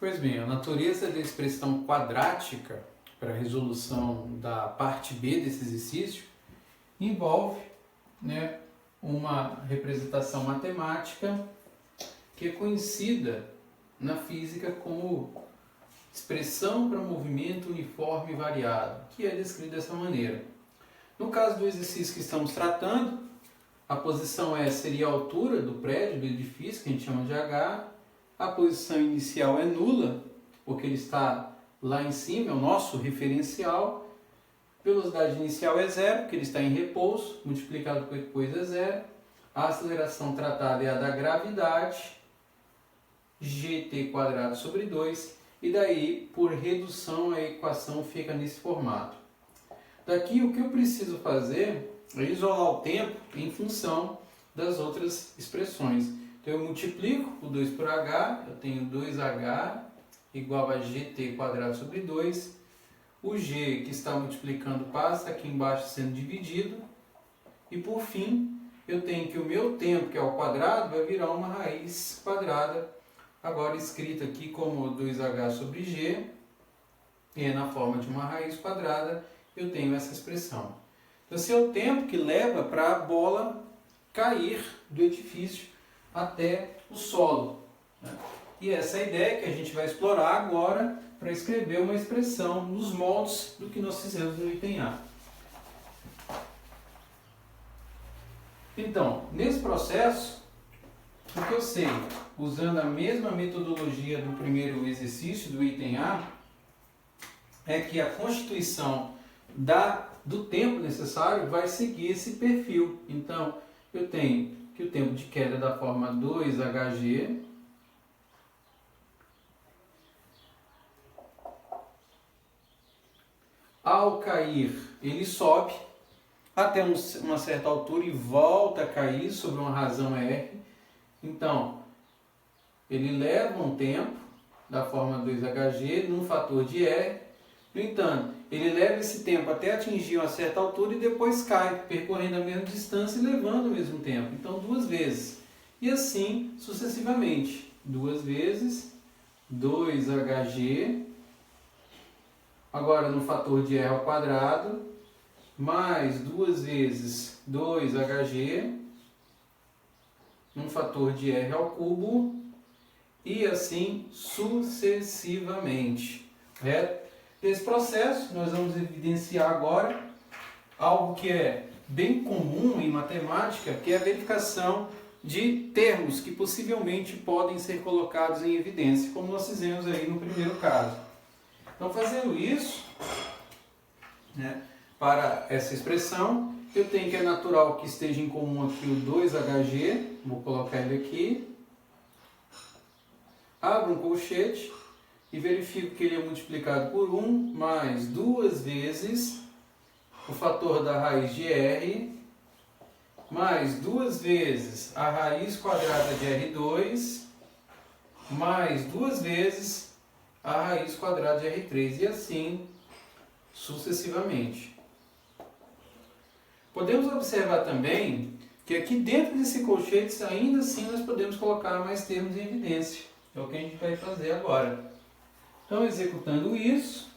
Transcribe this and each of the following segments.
Pois bem, a natureza da expressão quadrática para a resolução da parte B desse exercício envolve, uma representação matemática que é conhecida na física como expressão para movimento uniforme e variado, que é descrito dessa maneira. No caso do exercício que estamos tratando, a posição S seria a altura do prédio, do edifício, que a gente chama de H. A posição inicial é nula, porque ele está lá em cima, é o nosso referencial. Velocidade inicial é zero, porque ele está em repouso, multiplicado por depois é zero. A aceleração tratada é a da gravidade, gt² sobre 2, e daí, por redução, a equação fica nesse formato. Daqui, o que eu preciso fazer é isolar o tempo em função das outras expressões. Então, eu multiplico o 2 por h, eu tenho 2h igual a gt² sobre 2. O g que está multiplicando passa aqui embaixo sendo dividido. E, por fim, eu tenho que o meu tempo, que é ao quadrado, vai virar uma raiz quadrada, agora escrita aqui como 2h sobre g, e na forma de uma raiz quadrada, eu tenho essa expressão. Então, esse é o tempo que leva para a bola cair do edifício até o solo. E essa é a ideia que a gente vai explorar agora para escrever uma expressão nos moldes do que nós fizemos no item A. Então, nesse processo, o que eu sei, usando a mesma metodologia do primeiro exercício do item A, é que a constituição do tempo necessário vai seguir esse perfil. Então, eu tenho que o tempo de queda é da forma 2hg ao cair ele sobe até uma certa altura e volta a cair sobre uma razão r. Então, ele leva um tempo da forma 2hg num fator de r. No entanto, ele leva esse tempo até atingir uma certa altura e depois cai, percorrendo a mesma distância e levando o mesmo tempo. Então, 2 vezes. E assim, sucessivamente. 2 vezes 2hg, agora no fator de r ao quadrado, mais 2 vezes 2hg, num fator de r ao cubo, e assim sucessivamente. Correto? Nesse processo, nós vamos evidenciar agora algo que é bem comum em matemática, que é a verificação de termos que possivelmente podem ser colocados em evidência, como nós fizemos aí no primeiro caso. Então, fazendo isso, para essa expressão, eu tenho que é natural que esteja em comum aqui o 2hg, vou colocar ele aqui, abro um colchete, e verifico que ele é multiplicado por 1 mais 2 vezes o fator da raiz de r, mais 2 vezes a raiz quadrada de r2, mais 2 vezes a raiz quadrada de r3, e assim sucessivamente. Podemos observar também que aqui dentro desse colchete, ainda assim, nós podemos colocar mais termos em evidência. É o que a gente vai fazer agora. Então, executando isso,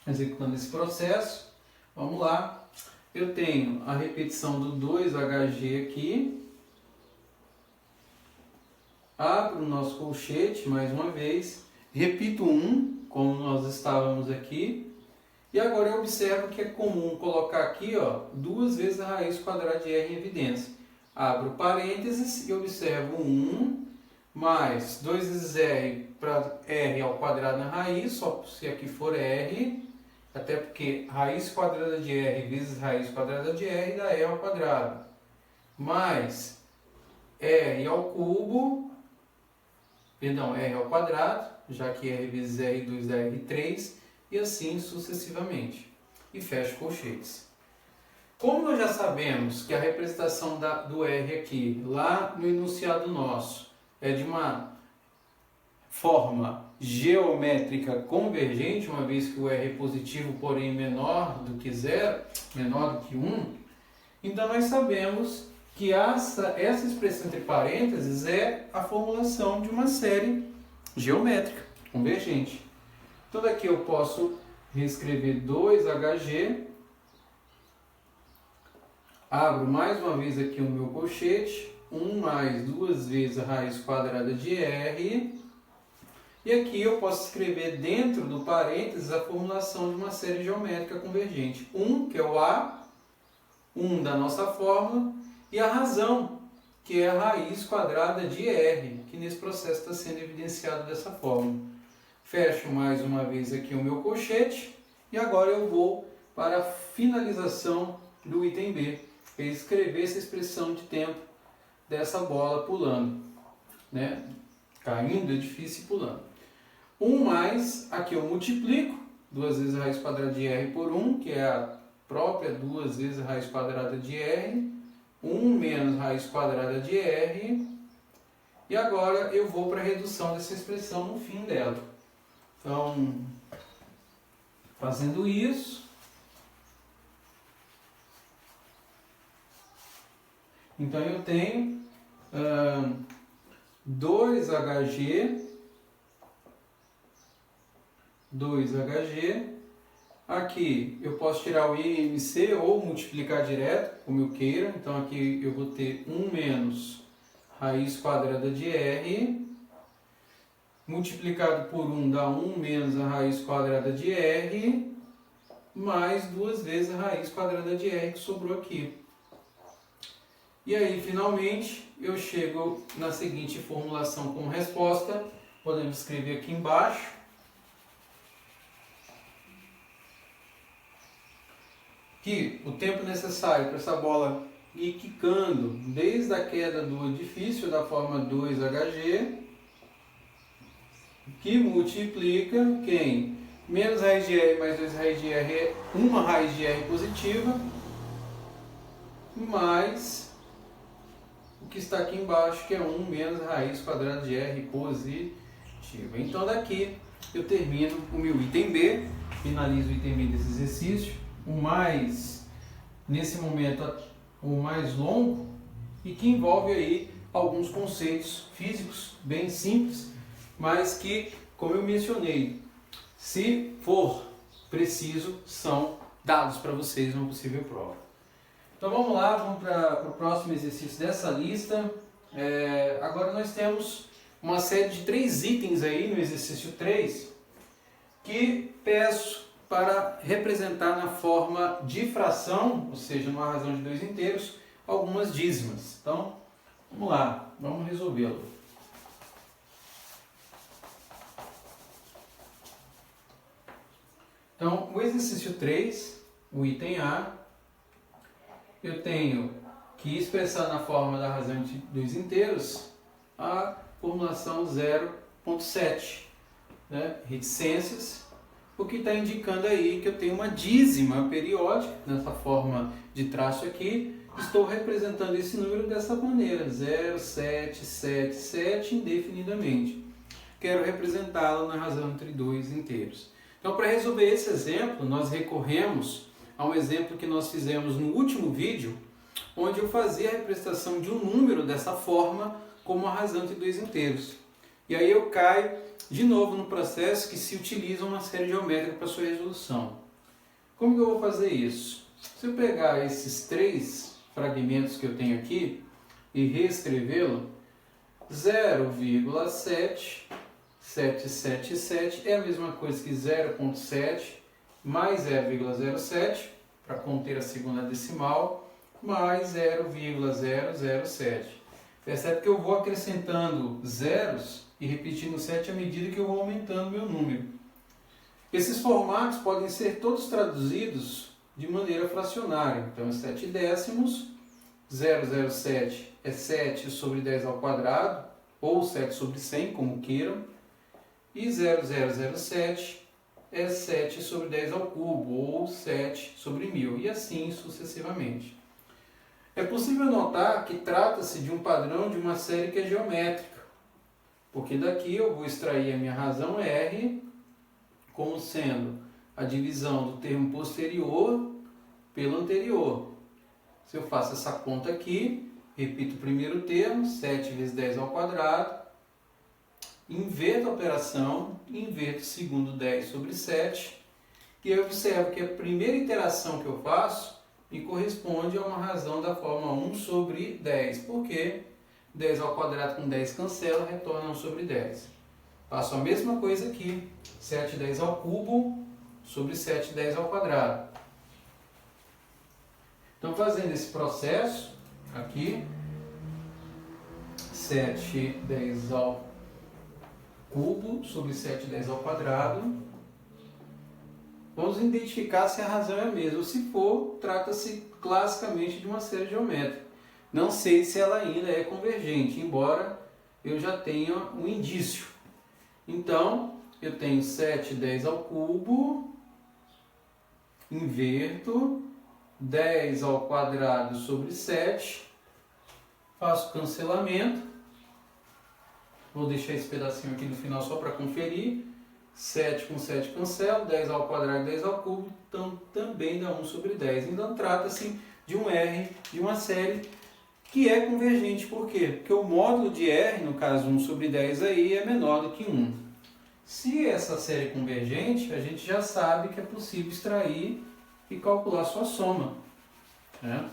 executando esse processo, vamos lá. Eu tenho a repetição do 2hg aqui. Abro o nosso colchete mais uma vez. Repito 1, como nós estávamos aqui. E agora eu observo que é comum colocar aqui 2 vezes a raiz quadrada de r em evidência. Abro parênteses e observo 1 mais 2 vezes r para r ao quadrado na raiz, só se aqui for r, até porque raiz quadrada de r vezes raiz quadrada de r dá r ao quadrado, mais r ao cubo, perdão, r ao quadrado, já que r vezes r2 dá r3, e assim sucessivamente. E fecho colchetes. Como nós já sabemos que a representação do r aqui, lá no enunciado nosso, é de uma forma geométrica convergente, uma vez que o r é positivo, porém menor do que 0, menor do que 1, então nós sabemos que essa expressão entre parênteses é a formulação de uma série geométrica convergente. Então daqui eu posso reescrever 2hg, abro mais uma vez aqui o meu colchete, 1 mais 2 vezes a raiz quadrada de r, e aqui eu posso escrever dentro do parênteses a formulação de uma série geométrica convergente. 1, que é o a, 1 da nossa fórmula, e a razão, que é a raiz quadrada de r, que nesse processo está sendo evidenciado dessa forma. Fecho mais uma vez aqui o meu colchete, e agora eu vou para a finalização do item B, que é escrever essa expressão de tempo dessa bola pulando, né? Caindo do edifício e pulando. 1 mais, aqui eu multiplico, 2 vezes a raiz quadrada de r por 1, que é a própria 2 vezes a raiz quadrada de r, 1 menos raiz quadrada de r, e agora eu vou para a redução dessa expressão no fim dela. Então, fazendo isso, então eu tenho 2hg, aqui eu posso tirar o IMC ou multiplicar direto, como eu queira, então aqui eu vou ter 1 menos raiz quadrada de r, multiplicado por 1 dá 1 menos a raiz quadrada de r, mais 2 vezes a raiz quadrada de r que sobrou aqui. E aí, finalmente, eu chego na seguinte formulação como resposta. Podemos escrever aqui embaixo. Que o tempo necessário para essa bola ir quicando desde a queda do edifício da forma 2hg, que multiplica quem? Menos raiz de r mais 2 raiz de r é uma raiz de r positiva, mais o que está aqui embaixo, que é 1 menos a raiz quadrada de r positiva. Então daqui eu termino o meu item B, finalizo o item B desse exercício, nesse momento, o mais longo, e que envolve aí alguns conceitos físicos bem simples, mas que, como eu mencionei, se for preciso, são dados para vocês numa possível prova. Então vamos lá, vamos para o próximo exercício dessa lista. Agora nós temos uma série de 3 itens aí no exercício 3 que peço para representar na forma de fração, ou seja, numa razão de 2 inteiros, algumas dízimas. Então vamos lá, vamos resolvê-lo. Então o exercício 3, o item A, eu tenho que expressar na forma da razão de 2 inteiros a formulação 0,7, né? Reticências, o que está indicando aí que eu tenho uma dízima periódica, nessa forma de traço aqui, estou representando esse número dessa maneira, 0,777 indefinidamente. Quero representá-lo na razão entre 2 inteiros. Então, para resolver esse exemplo, nós recorremos a um exemplo que nós fizemos no último vídeo, onde eu fazia a representação de um número dessa forma como a razão entre 2 inteiros. E aí eu caio de novo no processo que se utiliza uma série geométrica para sua resolução. Como que eu vou fazer isso? Se eu pegar esses 3 fragmentos que eu tenho aqui e reescrevê-lo, 0,7777 é a mesma coisa que 0,7 mais 0,07, para conter a segunda decimal, mais 0,007. Percebe que eu vou acrescentando zeros e repetindo 7 à medida que eu vou aumentando meu número. Esses formatos podem ser todos traduzidos de maneira fracionária. Então, 7 décimos, 0,07 é 7 sobre 10 ao quadrado, ou 7 sobre 100, como queiram, e 0,007 é 7 sobre 10 ao cubo, ou 7 sobre 1000, e assim sucessivamente. É possível notar que trata-se de um padrão de uma série que é geométrica, porque daqui eu vou extrair a minha razão R como sendo a divisão do termo posterior pelo anterior. Se eu faço essa conta aqui, repito o primeiro termo, 7 vezes 10 ao quadrado, inverto a operação, inverto o segundo 10 sobre 7, e eu observo que a primeira iteração que eu faço me corresponde a uma razão da forma 1 sobre 10, porque 10 ao quadrado com 10 cancela, retorna 1 sobre 10. Faço a mesma coisa aqui, 7 10 ao cubo sobre 7 10 ao quadrado. Então, fazendo esse processo aqui, 7 10 ao cubo sobre 7 10 ao quadrado, vamos identificar se a razão é a mesma. Se for, trata-se classicamente de uma série geométrica. Não sei se ela ainda é convergente, embora eu já tenha um indício. Então, eu tenho 7 10 ao cubo, inverto, 10 ao quadrado sobre 7, faço cancelamento, vou deixar esse pedacinho aqui no final só para conferir, 7 com 7 cancela, 10 ao quadrado, 10 ao cubo, então também dá 1 sobre 10. Então trata-se de um R de uma série que é convergente. Por quê? Porque o módulo de R, no caso 1 sobre 10 aí, é menor do que 1. Se essa série é convergente, a gente já sabe que é possível extrair e calcular sua soma, né?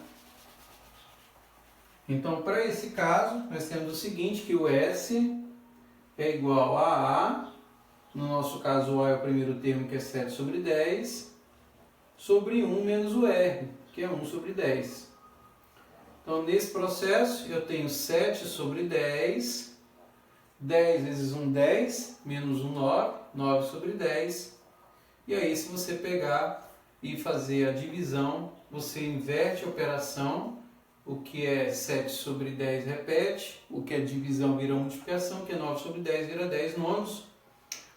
Então, para esse caso, nós temos o seguinte, que o S é igual a A, no nosso caso o A é o primeiro termo, que é 7 sobre 10, sobre 1 menos o R, que é 1 sobre 10. Então, nesse processo, eu tenho 7 sobre 10, 10 vezes 1, 10, menos 1, 9, 9 sobre 10. E aí, se você pegar e fazer a divisão, você inverte a operação, o que é 7 sobre 10 repete, o que é divisão vira multiplicação, o que é 9 sobre 10 vira 10 nonos.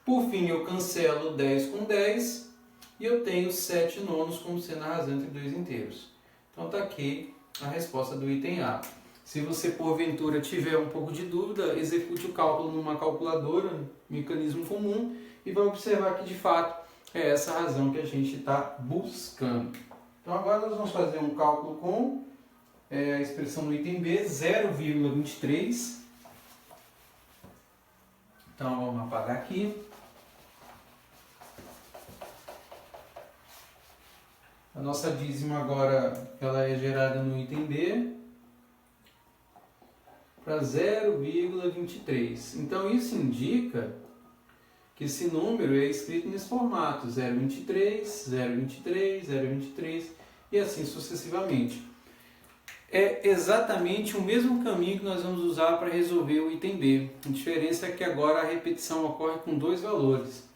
Por fim, eu cancelo 10 com 10 e eu tenho 7 nonos como sendo a razão entre dois inteiros. Então, está aqui a resposta do item A. Se você, porventura, tiver um pouco de dúvida, execute o cálculo numa calculadora, mecanismo comum, e vai observar que, de fato, é essa a razão que a gente está buscando. Então, agora nós vamos fazer um cálculo com a expressão do item B, 0,23. Então, vamos apagar aqui. A nossa dízima agora ela é gerada no item B para 0,23. Então, isso indica que esse número é escrito nesse formato, 0,23, 0,23, 0,23 e assim sucessivamente. É exatamente o mesmo caminho que nós vamos usar para resolver o item B. A diferença é que agora a repetição ocorre com dois valores.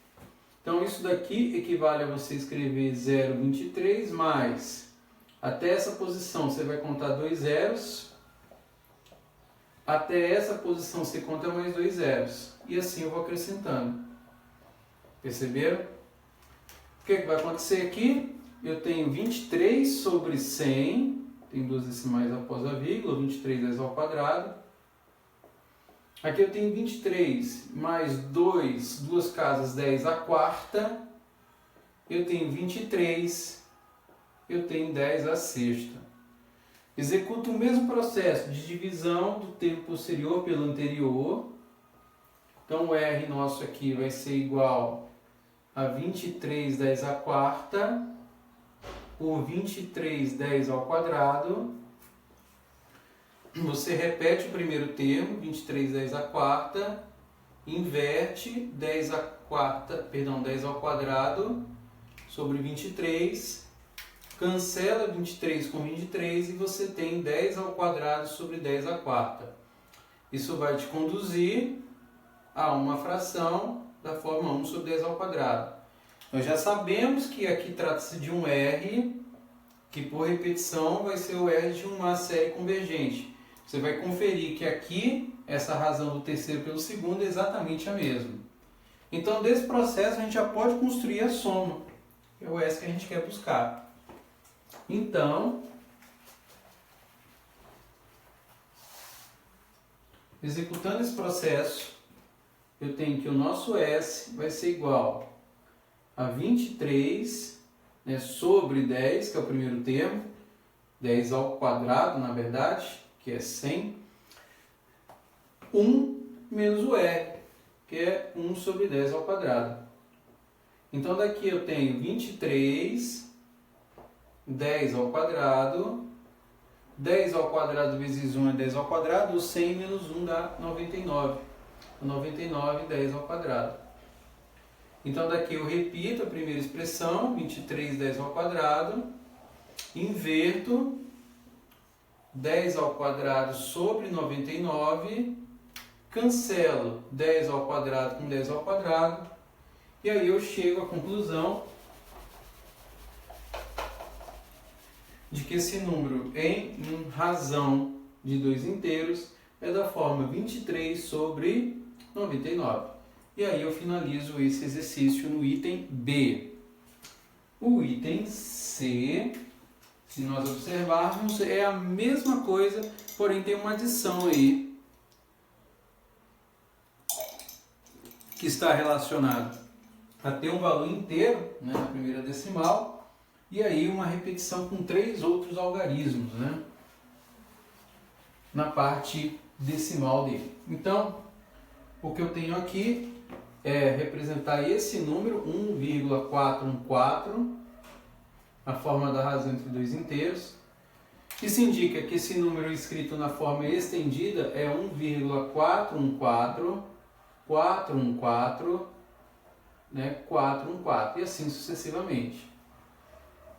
Então, isso daqui equivale a você escrever 0,23 mais, até essa posição você vai contar 2 zeros, até essa posição você conta mais 2 zeros, e assim eu vou acrescentando. Perceberam? O que vai acontecer aqui? Eu tenho 23 sobre 100, tem duas decimais após a vírgula, 23 10 ao quadrado. Aqui eu tenho 23 mais 2, duas casas, 10 à quarta. Eu tenho 23, eu tenho 10 à sexta. Executo o mesmo processo de divisão do termo posterior pelo anterior. Então o R nosso aqui vai ser igual a 23 10 à quarta por 23 10 ao quadrado. Você repete o primeiro termo, 23 10 à quarta, inverte 10 ao quadrado sobre 23, cancela 23 com 23 e você tem 10 ao quadrado sobre 10 à quarta. Isso vai te conduzir a uma fração da forma 1 sobre 10 ao quadrado. Nós já sabemos que aqui trata-se de um R, que por repetição vai ser o R de uma série convergente. Você vai conferir que aqui, essa razão do terceiro pelo segundo é exatamente a mesma. Então, desse processo, a gente já pode construir a soma, que é o S que a gente quer buscar. Então, executando esse processo, eu tenho que o nosso S vai ser igual a 23, sobre 10, que é o primeiro termo, 10 ao quadrado, na verdade, que é 100, 1 menos o R, que é 1 sobre 10 ao quadrado. Então daqui eu tenho 23, 10 ao quadrado, 10 ao quadrado vezes 1 é 10 ao quadrado, o 100 menos 1 dá 99. 99, 10 ao quadrado. Então daqui eu repito a primeira expressão, 23, 10 ao quadrado, inverto 10 ao quadrado sobre 99, cancelo 10 ao quadrado com 10 ao quadrado, e aí eu chego à conclusão de que esse número em razão de 2 inteiros é da forma 23 sobre 99. E aí eu finalizo esse exercício no item B. O item C, se nós observarmos, é a mesma coisa, porém tem uma adição aí que está relacionada a ter um valor inteiro, né, na primeira decimal, e aí uma repetição com 3 outros algarismos, né, na parte decimal dele. Então, o que eu tenho aqui é representar esse número 1,414, a forma da razão entre 2 inteiros. Isso indica que esse número escrito na forma estendida é 1,414, 414, né, 414 e assim sucessivamente.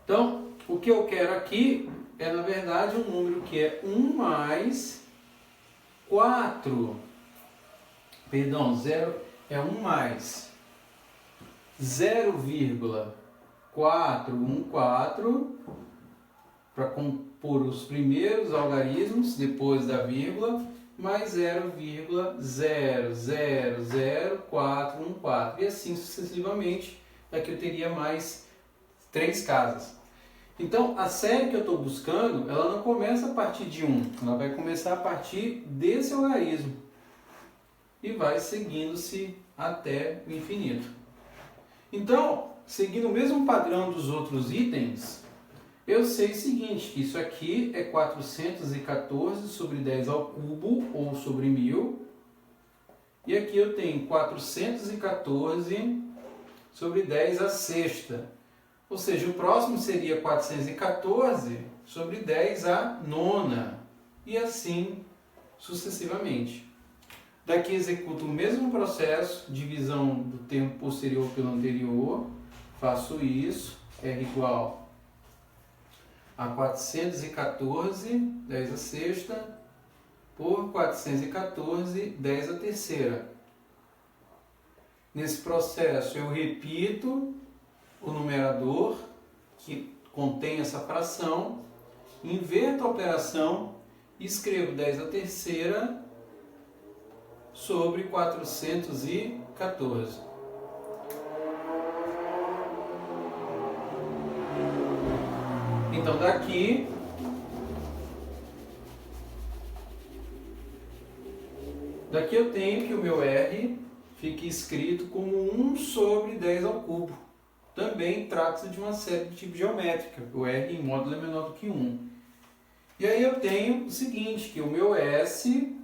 Então, o que eu quero aqui é, na verdade, um número que é 1 mais 4, perdão, 0 é 1 mais 0,414 para compor os primeiros algarismos depois da vírgula, mais 0,000414 e assim sucessivamente. Aqui eu teria mais 3 casas. Então, a série que eu estou buscando, ela não começa a partir de 1, ela vai começar a partir desse algarismo e vai seguindo-se até o infinito. Então, seguindo o mesmo padrão dos outros itens, eu sei o seguinte, que isso aqui é 414 sobre 10 ao cubo, ou sobre 1000, e aqui eu tenho 414 sobre 10 à sexta. Ou seja, o próximo seria 414 sobre 10 à nona, e assim sucessivamente. Daqui executo o mesmo processo, divisão do termo posterior pelo anterior, faço isso, R igual a 414, 10 à sexta, por 414, 10 à terceira. Nesse processo eu repito o numerador que contém essa fração, inverto a operação e escrevo 10 à terceira sobre 414. Então daqui eu tenho que o meu R fique escrito como 1 sobre 10 ao cubo. Também trata-se de uma série de tipo geométrica, o R em módulo é menor do que 1. E aí eu tenho o seguinte, que o meu S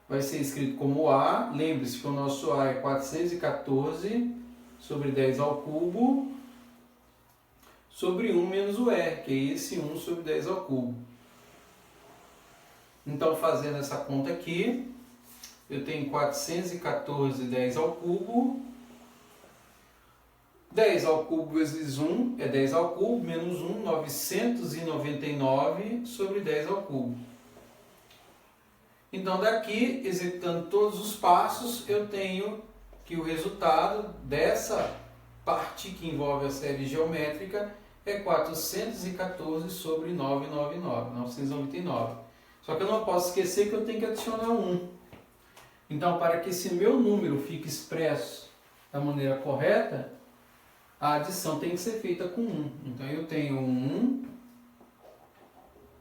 vai ser escrito como A, lembre-se que o nosso A é 414 sobre 10 ao cubo, sobre 1 menos o R, que é esse 1 sobre 10 ao cubo. Então, fazendo essa conta aqui, eu tenho 414 10 ao cubo, 10 ao cubo vezes 1 é 10 ao cubo, menos 1, 999 sobre 10 ao cubo. Então daqui, executando todos os passos, eu tenho que o resultado dessa parte que envolve a série geométrica é 414 sobre 999. Só que eu não posso esquecer que eu tenho que adicionar 1. Então, para que esse meu número fique expresso da maneira correta, a adição tem que ser feita com 1. Então, eu tenho 1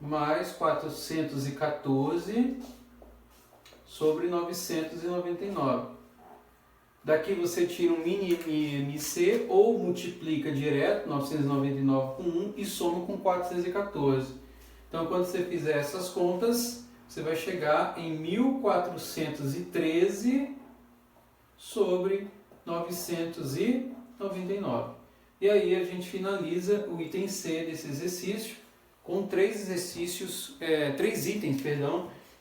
mais 414 sobre 999. Daqui você tira um mini MC ou multiplica direto 999 com 1 e soma com 414. Então, quando você fizer essas contas, você vai chegar em 1413 sobre 999. E aí a gente finaliza o item C desse exercício com três itens,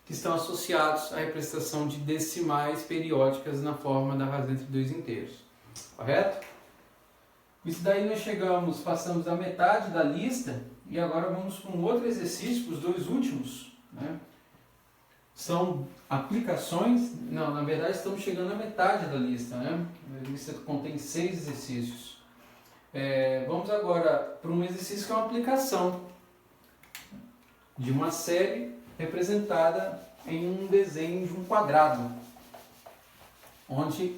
que estão associados à representação de decimais periódicas na forma da razão entre dois inteiros. Correto? Isso daí nós passamos a metade da lista e agora vamos para um outro exercício, os dois últimos, né? São aplicações, não, na verdade estamos chegando à metade da lista, né? A lista contém 6 exercícios. Vamos agora para um exercício que é uma aplicação de uma série representada em um desenho de um quadrado, onde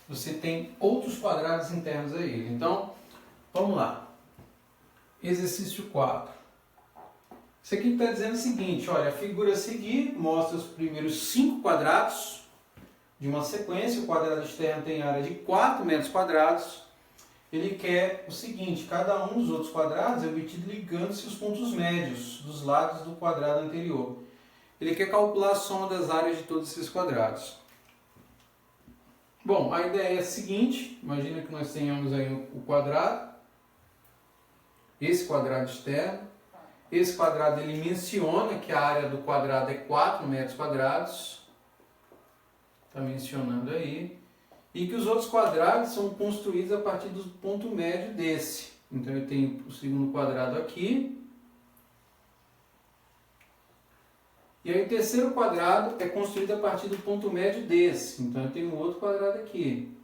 você tem outros quadrados internos a ele. Então, vamos lá. Exercício 4. Isso aqui está dizendo o seguinte, olha, a figura a seguir mostra os primeiros 5 quadrados de uma sequência. O quadrado externo tem área de 4 metros quadrados. Ele quer o seguinte, cada um dos outros quadrados é obtido ligando-se os pontos médios dos lados do quadrado anterior. Ele quer calcular a soma das áreas de todos esses quadrados. Bom, a ideia é a seguinte, imagina que nós tenhamos aí o quadrado, esse quadrado externo. Esse quadrado ele menciona que a área do quadrado é 4 metros quadrados. Está mencionando aí. E que os outros quadrados são construídos a partir do ponto médio desse. Então eu tenho o segundo quadrado aqui. E aí o terceiro quadrado é construído a partir do ponto médio desse. Então eu tenho outro quadrado aqui.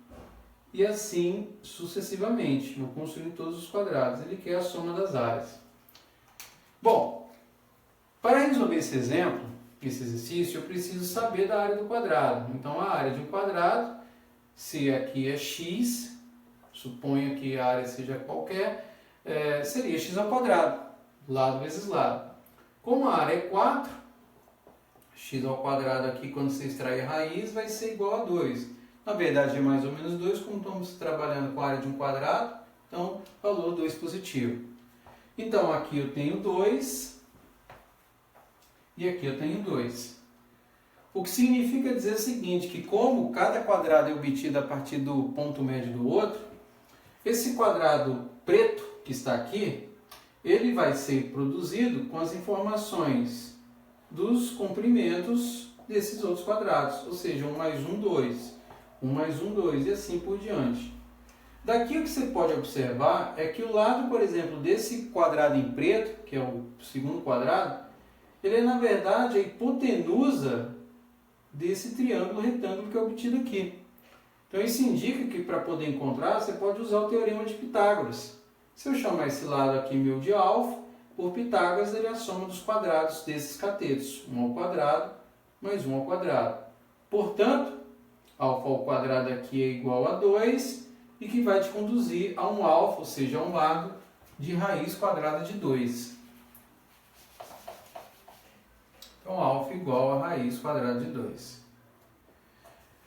E assim sucessivamente. Vou construir todos os quadrados. Ele quer a soma das áreas. Bom, para resolver esse exemplo, esse exercício, eu preciso saber da área do quadrado. Então a área de um quadrado, se aqui é x, suponha que a área seja qualquer, seria x ao quadrado, lado vezes lado. Como a área é 4, x ao quadrado aqui, quando você extrair a raiz, vai ser igual a 2. Na verdade é mais ou menos 2, como estamos trabalhando com a área de um quadrado, então valor 2 positivo. Então aqui eu tenho 2 e aqui eu tenho 2. O que significa dizer o seguinte, que como cada quadrado é obtido a partir do ponto médio do outro, esse quadrado preto que está aqui, ele vai ser produzido com as informações dos comprimentos desses outros quadrados, ou seja, 1 mais 1, 2, 1 mais 1, 2 e assim por diante. Daqui o que você pode observar é que o lado, por exemplo, desse quadrado em preto, que é o segundo quadrado, ele é na verdade a hipotenusa desse triângulo retângulo que é obtido aqui. Então isso indica que para poder encontrar, você pode usar o teorema de Pitágoras. Se eu chamar esse lado aqui meu de alfa, por Pitágoras ele é a soma dos quadrados desses catetos. 1 ao quadrado mais 1 ao quadrado. Portanto, alfa ao quadrado aqui é igual a 2 e que vai te conduzir a um alfa, ou seja, a um lado de raiz quadrada de 2. Então, alfa igual a raiz quadrada de 2.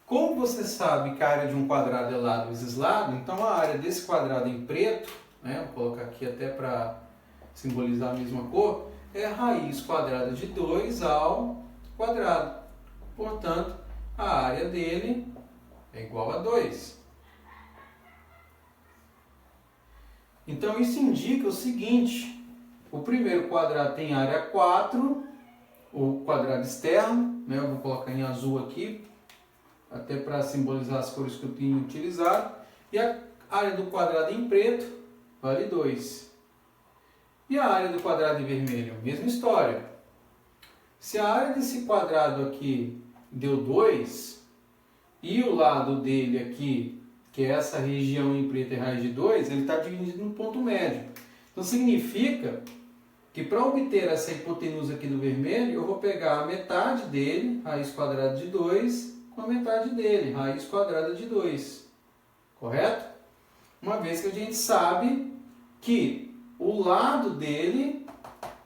Como você sabe que a área de um quadrado é lado vezes lado, então a área desse quadrado em preto, né, vou colocar aqui até para simbolizar a mesma cor, é a raiz quadrada de 2 ao quadrado. Portanto, a área dele é igual a 2. Então isso indica o seguinte, o primeiro quadrado tem área 4, o quadrado externo, né, eu vou colocar em azul aqui, até para simbolizar as cores que eu tenho utilizado, e a área do quadrado em preto vale 2. E a área do quadrado em vermelho? Mesma história. Se a área desse quadrado aqui deu 2, e o lado dele aqui, que é essa região em preto é raiz de 2, ele está dividido no ponto médio. Então significa que para obter essa hipotenusa aqui do vermelho, eu vou pegar a metade dele, raiz quadrada de 2, com a metade dele, raiz quadrada de 2. Correto? Uma vez que a gente sabe que o lado dele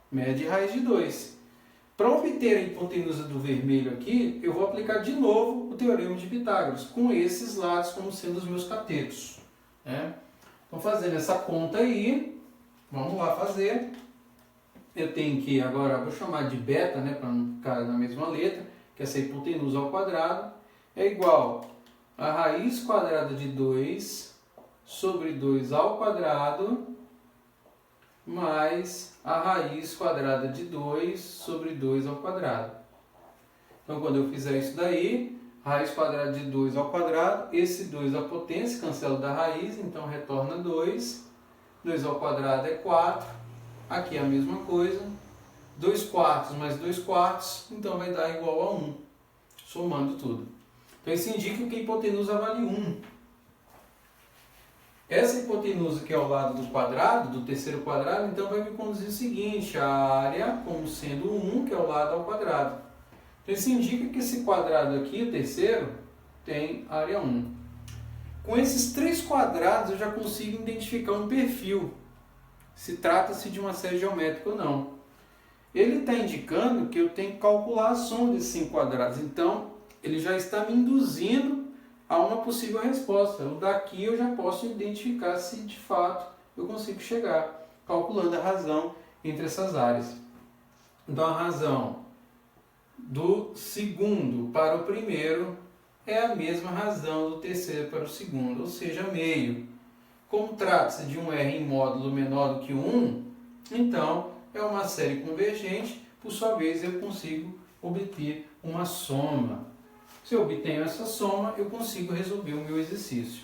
mede raiz de 2. Para obter a hipotenusa do vermelho aqui, eu vou aplicar de novo o teorema de Pitágoras, com esses lados como sendo os meus catetos. Né? Então, fazendo essa conta aí, vamos lá fazer. eu tenho que, agora vou chamar de beta, né, para não ficar na mesma letra, que essa hipotenusa ao quadrado, é igual a raiz quadrada de 2 sobre 2 ao quadrado mais a raiz quadrada de 2 sobre 2 ao quadrado. Então, quando eu fizer isso daí, raiz quadrada de 2 ao quadrado, esse 2 à potência, cancelo da raiz, então retorna 2. 2 ao quadrado é 4. Aqui é a mesma coisa. 2 quartos mais 2 quartos, então vai dar igual a 1, somando tudo. Então, isso indica que a hipotenusa vale 1. Essa hipotenusa que é ao lado do quadrado, do terceiro quadrado, então vai me conduzir o seguinte, a área como sendo 1, que é ao lado ao quadrado. Então, isso indica que esse quadrado aqui, o terceiro, tem área 1. Com esses 3 quadrados eu já consigo identificar um perfil, se trata-se de uma série geométrica ou não. Ele está indicando que eu tenho que calcular a soma desses 5 quadrados, então ele já está me induzindo a uma possível resposta. O daqui eu já posso identificar se de fato eu consigo chegar, calculando a razão entre essas áreas. Então a razão do segundo para o primeiro é a mesma razão do terceiro para o segundo, ou seja, meio. Como trata-se de um R em módulo menor do que 1, então é uma série convergente, por sua vez eu consigo obter uma soma. Se eu obtenho essa soma, eu consigo resolver o meu exercício.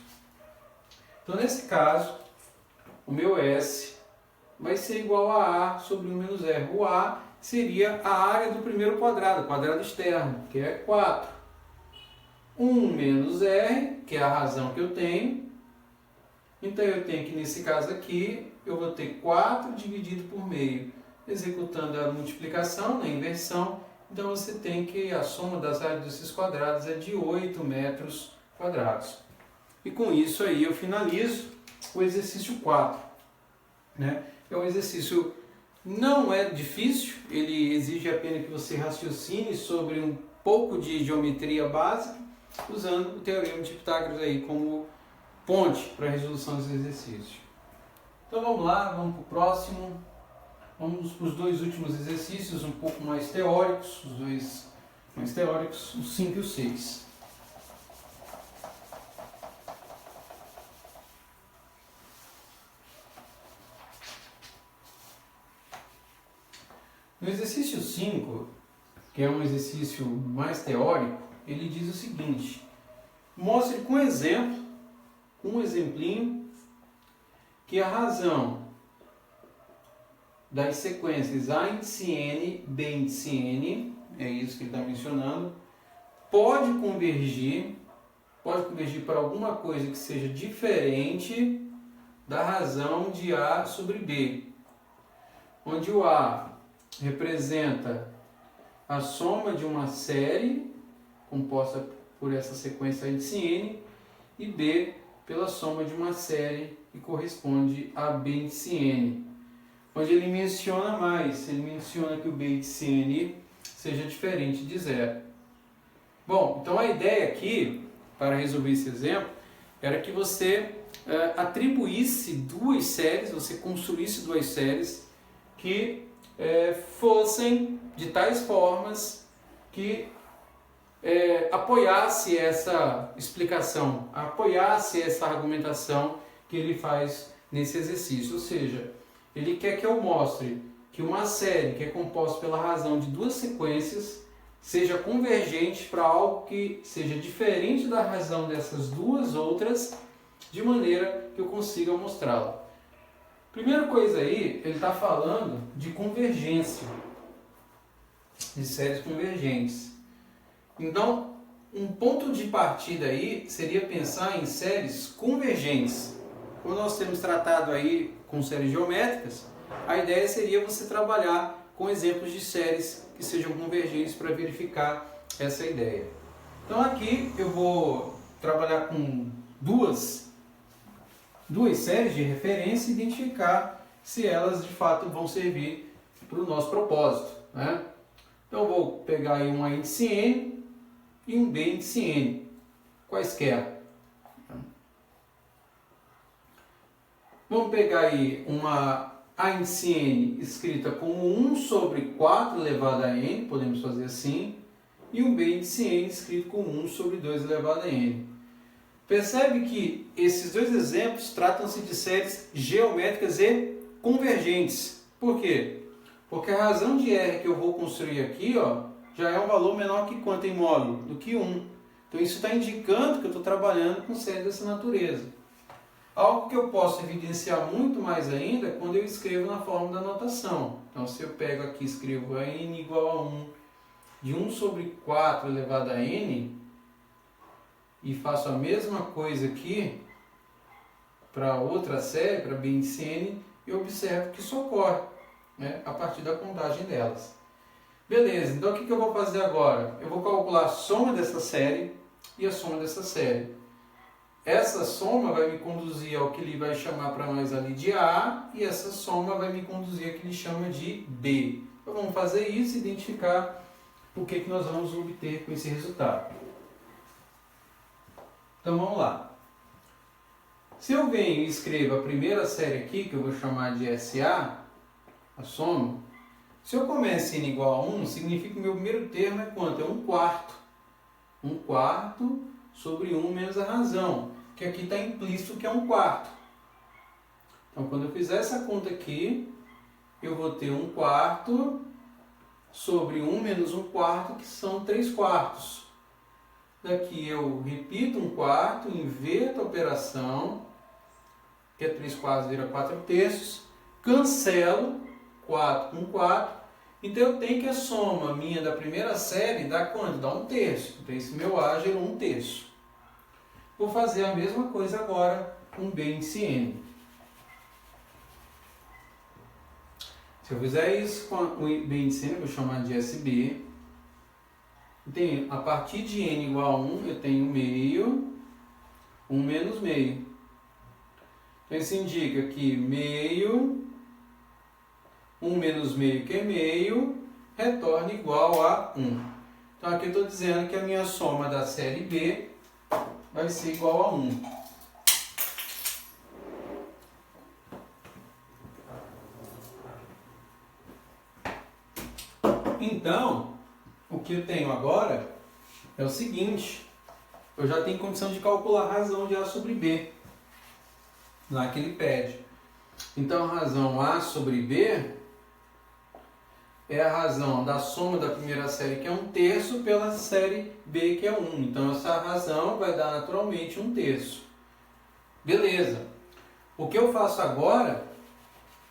Então, nesse caso, o meu S vai ser igual a A sobre 1 menos R. O A seria a área do primeiro quadrado, quadrado externo, que é 4. 1 menos R, que é a razão que eu tenho. Então, eu tenho que, nesse caso aqui, eu vou ter 4 dividido por meio. Executando a multiplicação, na inversão, então você tem que a soma das áreas desses quadrados é de 8 metros quadrados. E com isso aí eu finalizo o exercício 4. Né? É um exercício, não é difícil, ele exige apenas que você raciocine sobre um pouco de geometria básica, usando o teorema de Pitágoras aí como ponte para a resolução dos exercícios. Então vamos lá, vamos para o próximo. Vamos para os 2 últimos exercícios, um pouco mais teóricos, os 2 mais teóricos, o 5 e o 6. No exercício 5, que é um exercício mais teórico, ele diz o seguinte: mostre com exemplo, com um exemplinho, que a razão das sequências A índice N, B índice N, é isso que ele está mencionando, pode convergir para alguma coisa que seja diferente da razão de A sobre B, onde o A representa a soma de uma série composta por essa sequência índice N e B pela soma de uma série que corresponde a B índice N. Onde ele menciona mais, ele menciona que o B índice N seja diferente de zero. Bom, então a ideia aqui, para resolver esse exemplo, era que você atribuísse 2 séries, você construísse 2 séries que fossem de tais formas que apoiasse essa explicação, apoiasse essa argumentação que ele faz nesse exercício. Ou seja, ele quer que eu mostre que uma série que é composta pela razão de 2 sequências seja convergente para algo que seja diferente da razão dessas 2 outras, de maneira que eu consiga mostrá-la. Primeira coisa aí, ele está falando de convergência, de séries convergentes. Então, um ponto de partida aí seria pensar em séries convergentes. Como nós temos tratado aí com séries geométricas, a ideia seria você trabalhar com exemplos de séries que sejam convergentes para verificar essa ideia. Então aqui eu vou trabalhar com duas séries de referência e identificar se elas de fato vão servir para o nosso propósito. Né? Então eu vou pegar aí um A índice N e um B índice N, quaisquer. Vamos pegar aí uma A índice n escrita como 1 sobre 4 elevado a n, podemos fazer assim, e um b índice n escrito como 1 sobre 2 elevado a n. Percebe que esses dois exemplos tratam-se de séries geométricas e convergentes. Por quê? Porque a razão de R que eu vou construir aqui, ó, já é um valor menor que quanto em módulo? Do que 1. Então isso está indicando que eu estou trabalhando com séries dessa natureza. Algo que eu posso evidenciar muito mais ainda é quando eu escrevo na forma da notação. Então se eu pego aqui e escrevo a n igual a 1 de 1 sobre 4 elevado a n e faço a mesma coisa aqui para outra série, para b índice n, eu observo que isso ocorre, né, a partir da contagem delas. Beleza, então o que eu vou fazer agora? Eu vou calcular a soma dessa série e a soma dessa série. Essa soma vai me conduzir ao que ele vai chamar para nós ali de A, e essa soma vai me conduzir ao que ele chama de B. Então vamos fazer isso e identificar o que nós vamos obter com esse resultado. Então vamos lá. Se eu venho e escrevo a primeira série aqui, que eu vou chamar de SA, a soma, se eu começo n igual a 1, significa que o meu primeiro termo é quanto? É 1/4. 1/4 sobre 1 menos a razão, que aqui está implícito que é 1/4. Então, quando eu fizer essa conta aqui, eu vou ter 1/4 sobre 1 menos 1/4, que são 3/4. Daqui eu repito 1/4, inverto a operação, que é 3/4 vira 4/3, cancelo 4 com 4, então eu tenho que a soma minha da primeira série dá quanto? Dá 1/3. Então esse meu A gerou 1/3. Vou fazer a mesma coisa agora com B índice n. Se eu fizer isso com o B índice n, eu vou chamar de SB. A partir de n igual a 1, eu tenho meio, 1 menos meio. Então isso indica que meio, 1 menos meio, que é meio, retorna igual a 1. Então aqui eu estou dizendo que a minha soma da série B vai ser igual a 1. Então, o que eu tenho agora é o seguinte: eu já tenho condição de calcular a razão de A sobre B, lá que ele pede. Então a razão A sobre B é a razão da soma da primeira série, que é 1/3, pela série B, que é 1. Então essa razão vai dar naturalmente 1/3. Beleza. O que eu faço agora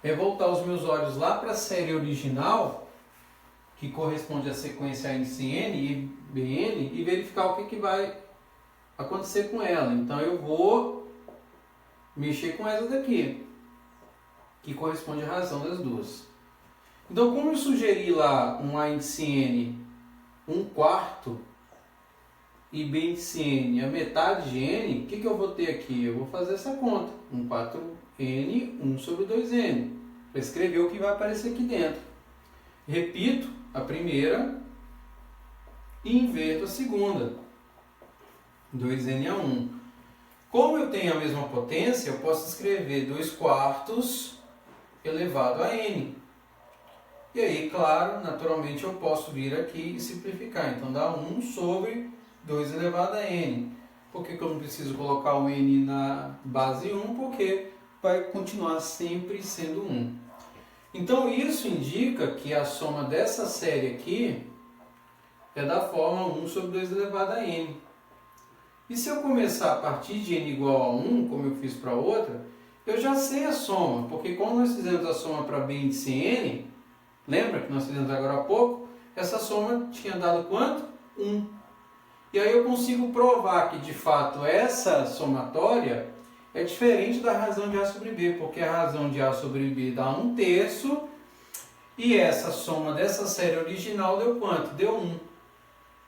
é voltar os meus olhos lá para a série original, que corresponde à sequência índice n e bn, e verificar o que vai acontecer com ela. Então eu vou mexer com essa daqui, que corresponde à razão das duas. Então, como eu sugeri lá um A índice n 1/4 e B índice n a metade de n, o que eu vou ter aqui? Eu vou fazer essa conta. 1/4n, 1 sobre 2n, para escrever o que vai aparecer aqui dentro. Repito a primeira e inverto a segunda. 2n a 1. Como eu tenho a mesma potência, eu posso escrever 2/4 elevado a n. E aí, claro, naturalmente eu posso vir aqui e simplificar. Então dá 1 sobre 2 elevado a n. Por que eu não preciso colocar o n na base 1? Porque vai continuar sempre sendo 1. Então isso indica que a soma dessa série aqui é da forma 1 sobre 2 elevado a n. E se eu começar a partir de n igual a 1, como eu fiz para a outra, eu já sei a soma, porque quando nós fizemos a soma para b índice n, lembra que nós fizemos agora há pouco? Essa soma tinha dado quanto? 1. E aí eu consigo provar que, de fato, essa somatória é diferente da razão de A sobre B, porque a razão de A sobre B dá 1/3, e essa soma dessa série original deu quanto? Deu 1.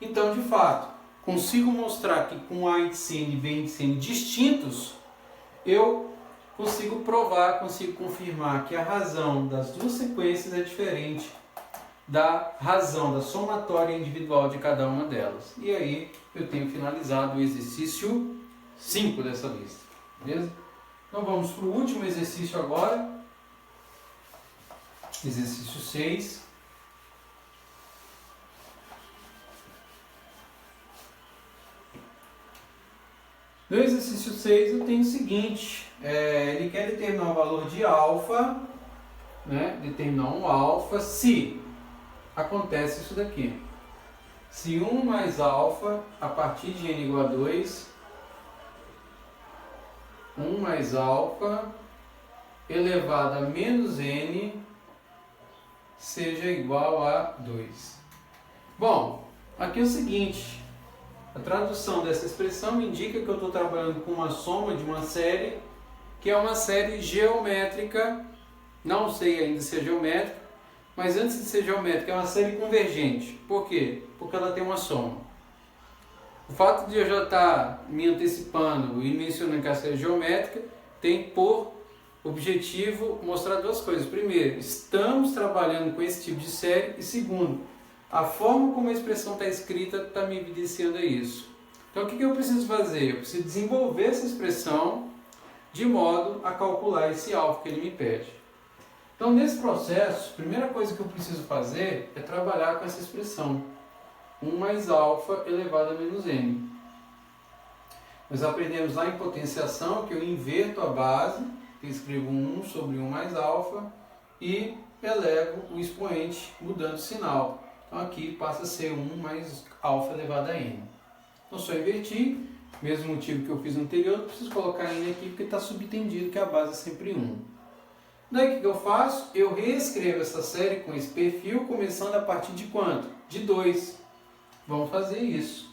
Então, de fato, consigo mostrar que com A índice n e B índice n distintos, eu consigo provar, consigo confirmar que a razão das duas sequências é diferente da razão da somatória individual de cada uma delas. E aí eu tenho finalizado o exercício 5 dessa lista. Beleza? Então vamos para o último exercício agora. Exercício 6. No exercício 6 eu tenho o seguinte, ele quer determinar o valor de alfa, né? Determinar um alfa se acontece isso daqui. Se 1 mais alfa a partir de n igual a 2, 1 mais alfa elevado a menos n seja igual a 2. Bom, aqui é o seguinte. A tradução dessa expressão indica que eu estou trabalhando com uma soma de uma série, que é uma série geométrica, não sei ainda se é geométrica, mas antes de ser geométrica é uma série convergente. Por quê? Porque ela tem uma soma. O fato de eu já estar me antecipando e mencionando que a série é geométrica tem por objetivo mostrar duas coisas. Primeiro, estamos trabalhando com esse tipo de série, e segundo, a forma como a expressão está escrita está me evidenciando isso. Então o que eu preciso fazer? Eu preciso desenvolver essa expressão de modo a calcular esse alfa que ele me pede. Então nesse processo, a primeira coisa que eu preciso fazer é trabalhar com essa expressão 1 mais alfa elevado a menos n. Nós aprendemos lá em potenciação que eu inverto a base, eu escrevo 1 sobre 1 mais alfa e elevo o expoente mudando o sinal. Então aqui passa a ser 1 mais alfa elevado a n. Então só invertir, mesmo motivo que eu fiz no anterior, não preciso colocar n aqui porque está subentendido que a base é sempre 1. Daí o que eu faço? Eu reescrevo essa série com esse perfil, começando a partir de quanto? De 2. Vamos fazer isso.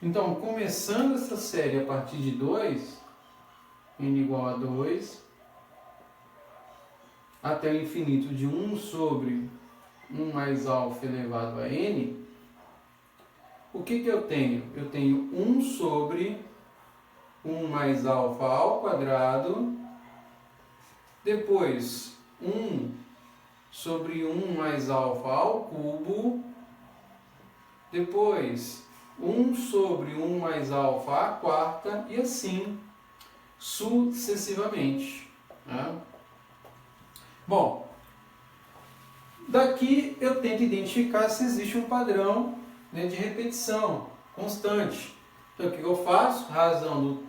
Então, começando essa série a partir de 2, n igual a 2, até o infinito de 1 sobre 1 mais alfa elevado a n, o que eu tenho? Eu tenho 1 sobre 1 mais alfa ao quadrado, depois 1 sobre 1 mais alfa ao cubo, depois 1 sobre 1 mais alfa à quarta, e assim sucessivamente. Né? Bom, daqui eu tento identificar se existe um padrão, né, de repetição constante. Então o que eu faço? Razão do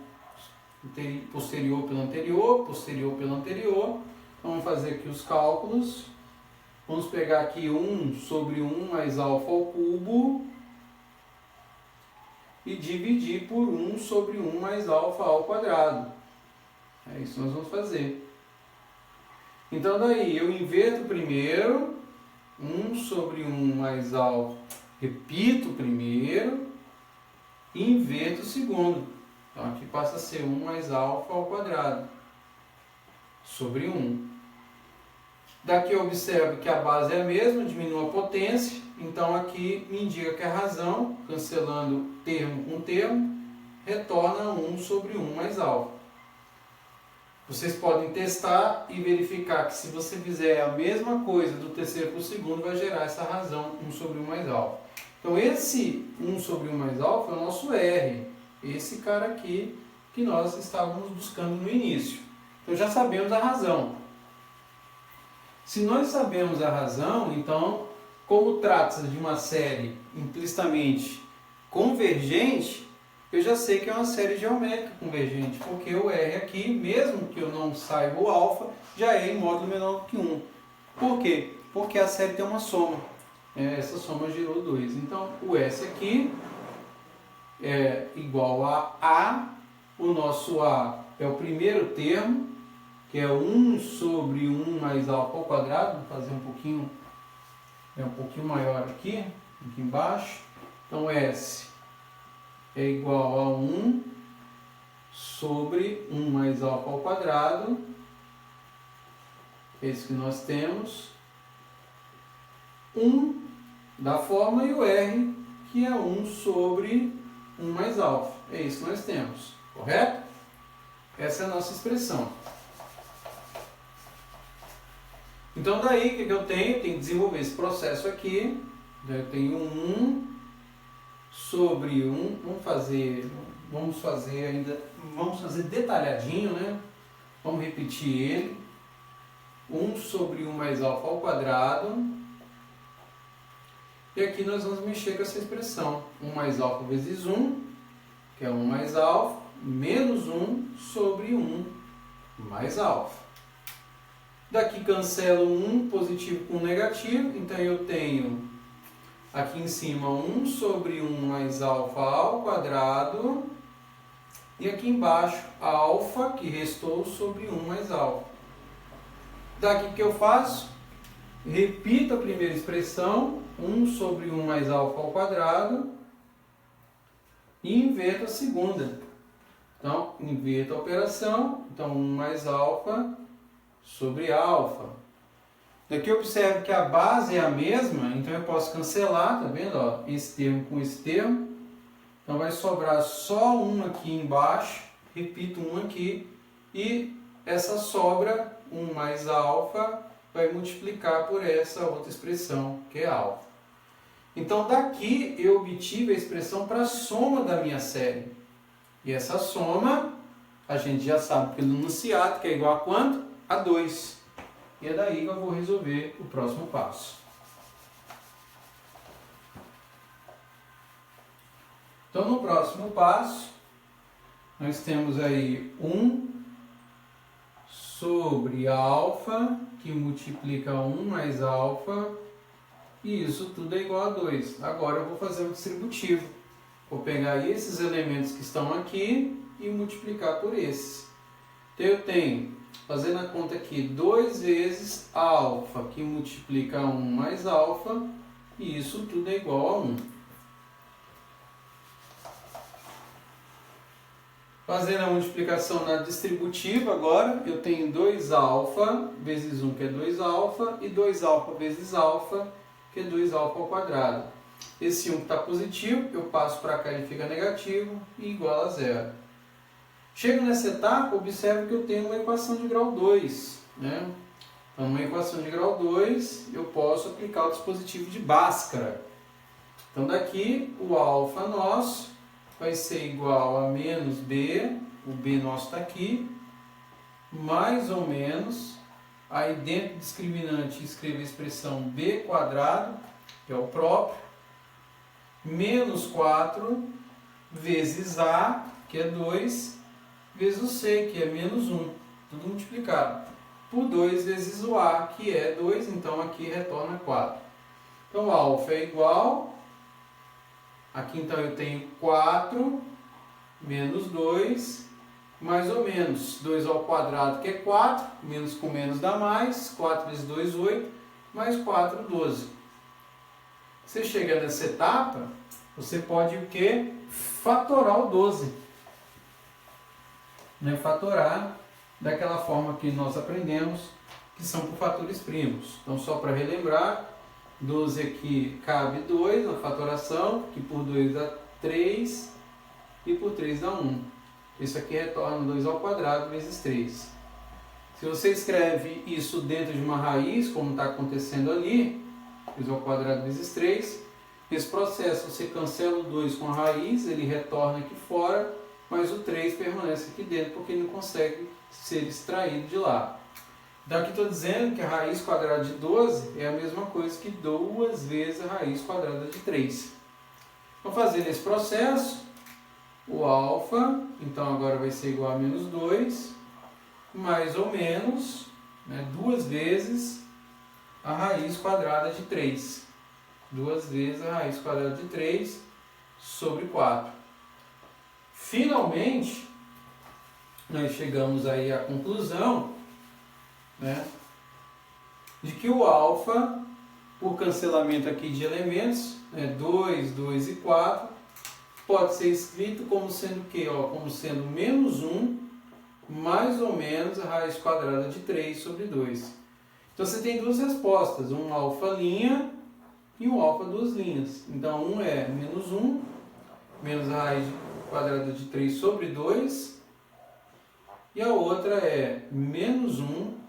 posterior pelo anterior, posterior pelo anterior. Então, vamos fazer aqui os cálculos. Vamos pegar aqui 1 sobre 1 mais alfa ao cubo e dividir por 1 sobre 1 mais alfa ao quadrado. É isso que nós vamos fazer. Então daí eu inverto primeiro, 1 sobre 1 mais alfa, repito primeiro e inverto o segundo. Então aqui passa a ser 1 mais alfa ao quadrado sobre 1. Daqui eu observo que a base é a mesma, diminui a potência, então aqui me indica que a razão, cancelando termo com termo, retorna 1 sobre 1 mais alfa. Vocês podem testar e verificar que se você fizer a mesma coisa do terceiro para o segundo, vai gerar essa razão 1 sobre 1 mais alfa. Então esse 1 sobre 1 mais alfa é o nosso R, esse cara aqui que nós estávamos buscando no início. Então já sabemos a razão. Se nós sabemos a razão, então, como trata-se de uma série implicitamente convergente, eu já sei que é uma série geométrica convergente, porque o R aqui, mesmo que eu não saiba o alfa, já é em módulo menor do que 1. Por quê? Porque a série tem uma soma. Essa soma gerou 2. Então, o S aqui é igual a, o nosso A é o primeiro termo, que é 1 sobre 1 mais alfa ao quadrado. Vou fazer um pouquinho maior aqui embaixo. Então, S é igual a 1 sobre 1 mais alfa ao quadrado, esse que nós temos, 1 da forma, e o R, que é 1 sobre 1 mais alfa. É isso que nós temos, correto? Essa é a nossa expressão. Então daí, o que eu tenho? Eu tenho que desenvolver esse processo aqui. Eu tenho 1 sobre 1, vamos fazer detalhadinho, né? Vamos repetir ele. 1 sobre 1 mais alfa ao quadrado. E aqui nós vamos mexer com essa expressão. 1 mais alfa vezes 1, que é 1 mais alfa, menos 1 sobre 1 mais alfa. Daqui cancelo 1 positivo com negativo, então eu tenho aqui em cima 1 sobre 1 mais alfa ao quadrado. E aqui embaixo alfa, que restou, sobre 1 mais alfa. Daqui o que eu faço? Repito a primeira expressão, 1 sobre 1 mais alfa ao quadrado, e inverto a segunda. Então, inverto a operação, então 1 mais alfa sobre alfa. Daqui eu observo que a base é a mesma, então eu posso cancelar, tá vendo? Ó, esse termo com esse termo. Então vai sobrar só 1 aqui embaixo, repito 1 aqui, e essa sobra, 1 mais alfa, vai multiplicar por essa outra expressão, que é alfa. Então daqui eu obtive a expressão para a soma da minha série. E essa soma, a gente já sabe pelo enunciado, que é igual a quanto? A 2. E é daí que eu vou resolver o próximo passo. Então no próximo passo, nós temos aí 1 sobre alfa, que multiplica 1 mais alfa, e isso tudo é igual a 2. Agora eu vou fazer um distributivo. Vou pegar esses elementos que estão aqui e multiplicar por esses. Então eu tenho, fazendo a conta aqui, 2 vezes alfa, que multiplica 1 mais alfa, e isso tudo é igual a 1. Fazendo a multiplicação na distributiva agora, eu tenho 2 alfa vezes 1, que é 2 alfa, e 2 alfa vezes alfa, que é 2 alfa ao quadrado. Esse 1 que está positivo, eu passo para cá, ele fica negativo, e igual a 0. Chego nessa etapa, observo que eu tenho uma equação de grau 2. Né? Então, numa equação de grau 2, eu posso aplicar o dispositivo de Bhaskara. Então, daqui, o alfa nosso vai ser igual a menos b, o b nosso está aqui, mais ou menos, aí dentro do discriminante escrevo a expressão b quadrado, que é o próprio, menos 4 vezes a, que é 2, vezes o c, que é menos 1, tudo multiplicado, por 2 vezes o a, que é 2, então aqui retorna 4. Então, alfa é igual, aqui então eu tenho 4 menos 2, mais ou menos 2 ao quadrado, que é 4, menos com menos dá mais, 4 vezes 2, 8, mais 4, 12. Você chega nessa etapa, você pode o quê? Fatorar o 12. Né? Fatorar daquela forma que nós aprendemos, que são por fatores primos. Então, só para relembrar, 12 aqui cabe 2 na fatoração, que por 2 dá 3 e por 3 dá 1. Isso aqui retorna 2 ao quadrado vezes 3. Se você escreve isso dentro de uma raiz, como está acontecendo ali, 2 ao quadrado vezes 3, esse processo você cancela o 2 com a raiz, ele retorna aqui fora, mas o 3 permanece aqui dentro porque ele não consegue ser extraído de lá. Então aqui estou dizendo que a raiz quadrada de 12 é a mesma coisa que 2 vezes a raiz quadrada de 3. Então fazendo esse processo, o alfa, então agora vai ser igual a menos 2, mais ou menos, né, 2 vezes a raiz quadrada de 3. 2 vezes a raiz quadrada de 3 sobre 4. Finalmente, nós chegamos aí à conclusão, né, de que o alfa, por cancelamento aqui de elementos, 2, 2 e 4, pode ser escrito como sendo o quê? Como sendo menos 1, mais ou menos a raiz quadrada de 3 sobre 2. Então você tem duas respostas, um alfa linha e um alfa duas linhas. Então um é menos 1, menos a raiz quadrada de 3 sobre 2, e a outra é menos 1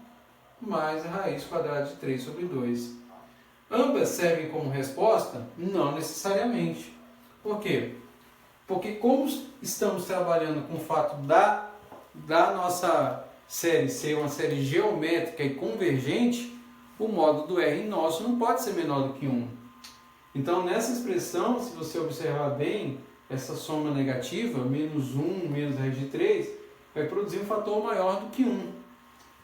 mais a raiz quadrada de 3 sobre 2. Ambas servem como resposta? Não necessariamente. Por quê? Porque como estamos trabalhando com o fato da nossa série ser uma série geométrica e convergente, o módulo do R nosso não pode ser menor do que 1. Então, nessa expressão, se você observar bem, essa soma negativa, menos 1 menos raiz de 3, vai produzir um fator maior do que 1.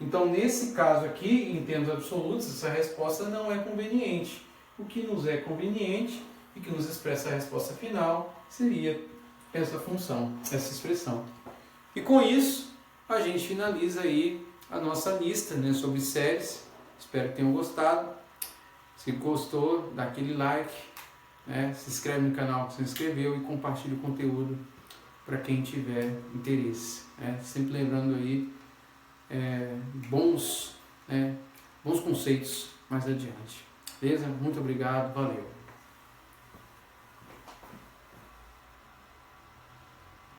Então, nesse caso aqui, em termos absolutos, essa resposta não é conveniente. O que nos é conveniente e que nos expressa a resposta final seria essa função, essa expressão. E com isso, a gente finaliza aí a nossa lista, né, sobre séries. Espero que tenham gostado. Se gostou, dá aquele like, né, se inscreve no canal que se inscreveu e compartilha o conteúdo para quem tiver interesse. Né? Sempre lembrando aí bons conceitos mais adiante. Beleza? Muito obrigado, valeu!